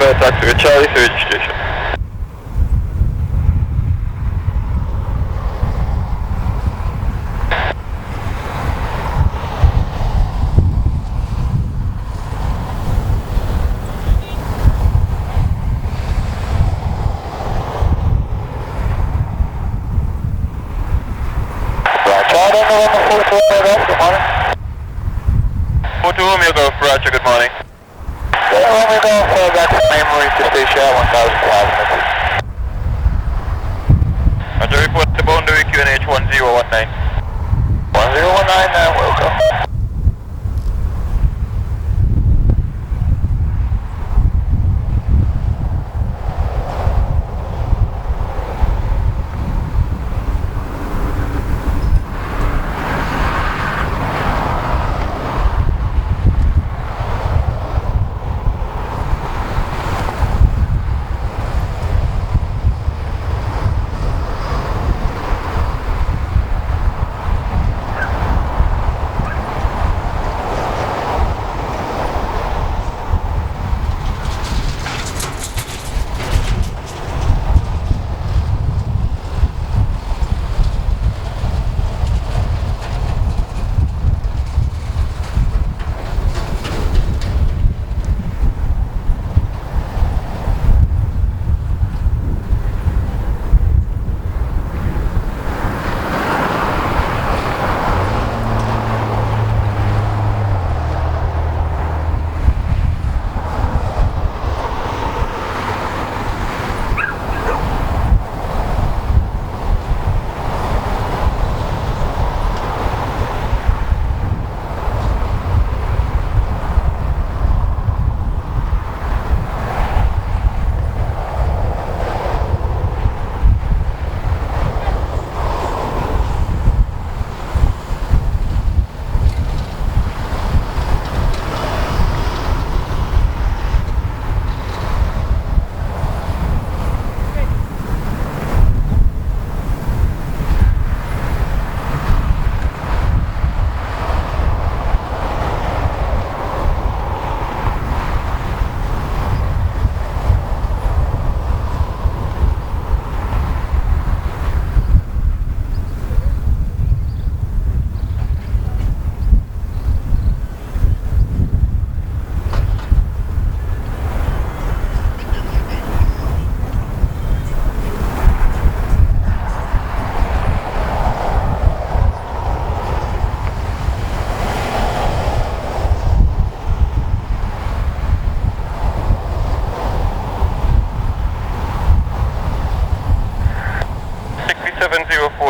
Convair taxi Charlie to registration. Bradshaw, I don't know when the 421F, good morning. 42 Romeo Golf, Bradshaw, good morning. Yeah, Romeo Golf, back to the main marine to station at 1,000 kilometers. Roger, report the boundary QNH 1019. 1019, welcome.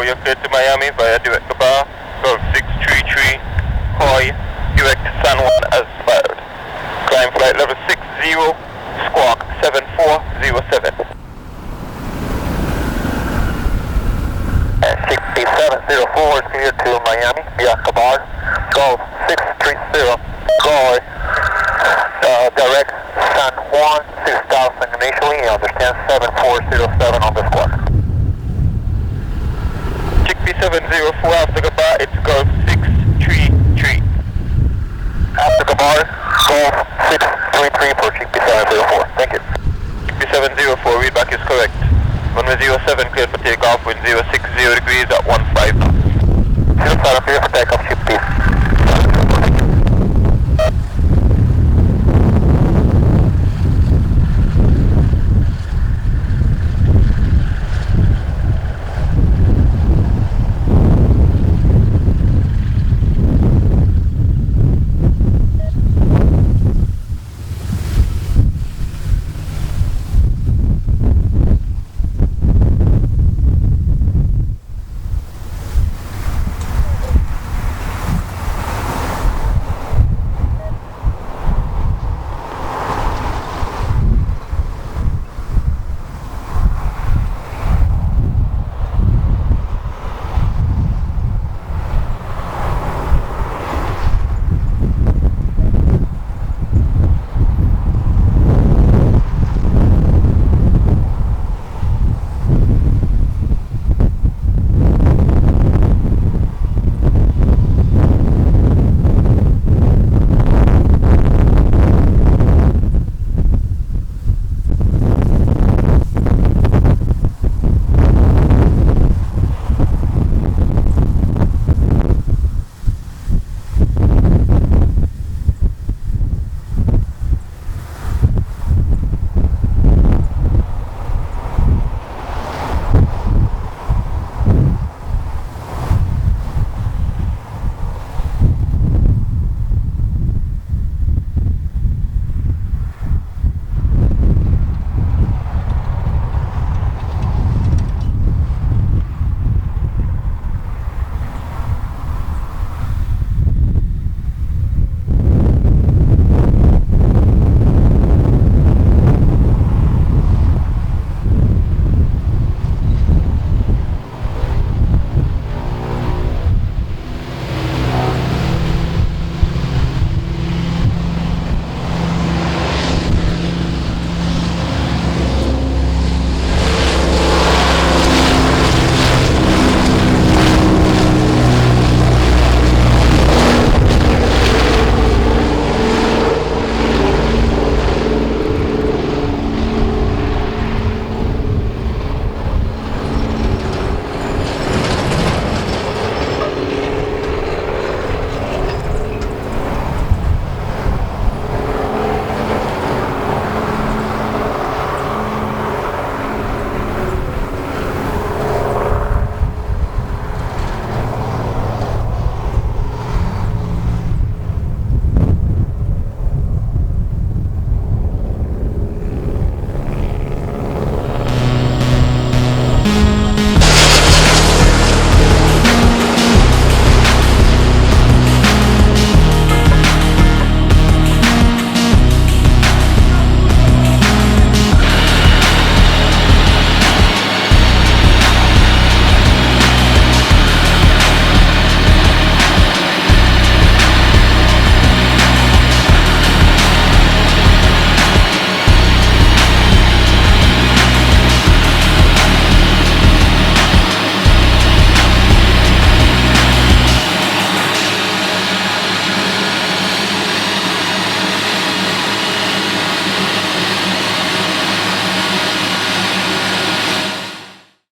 You're cleared to Miami via direct to bar, Golf 633, Hoy, direct to San Juan as fired. Climb flight level 60, squawk 7407. 6704 is cleared to Miami via Cabar, Golf 630, Hoy, direct San Juan, 6000 initially, you understand 7407 on the squawk. 704 after Gabar, it's Golf 633. After Gabar, Golf 633 for TKPK 704. Thank you. TKPK 704, read back is correct. Runway 07 cleared for takeoff, wind 060 degrees at 15 knots. 07 clear for takeoff.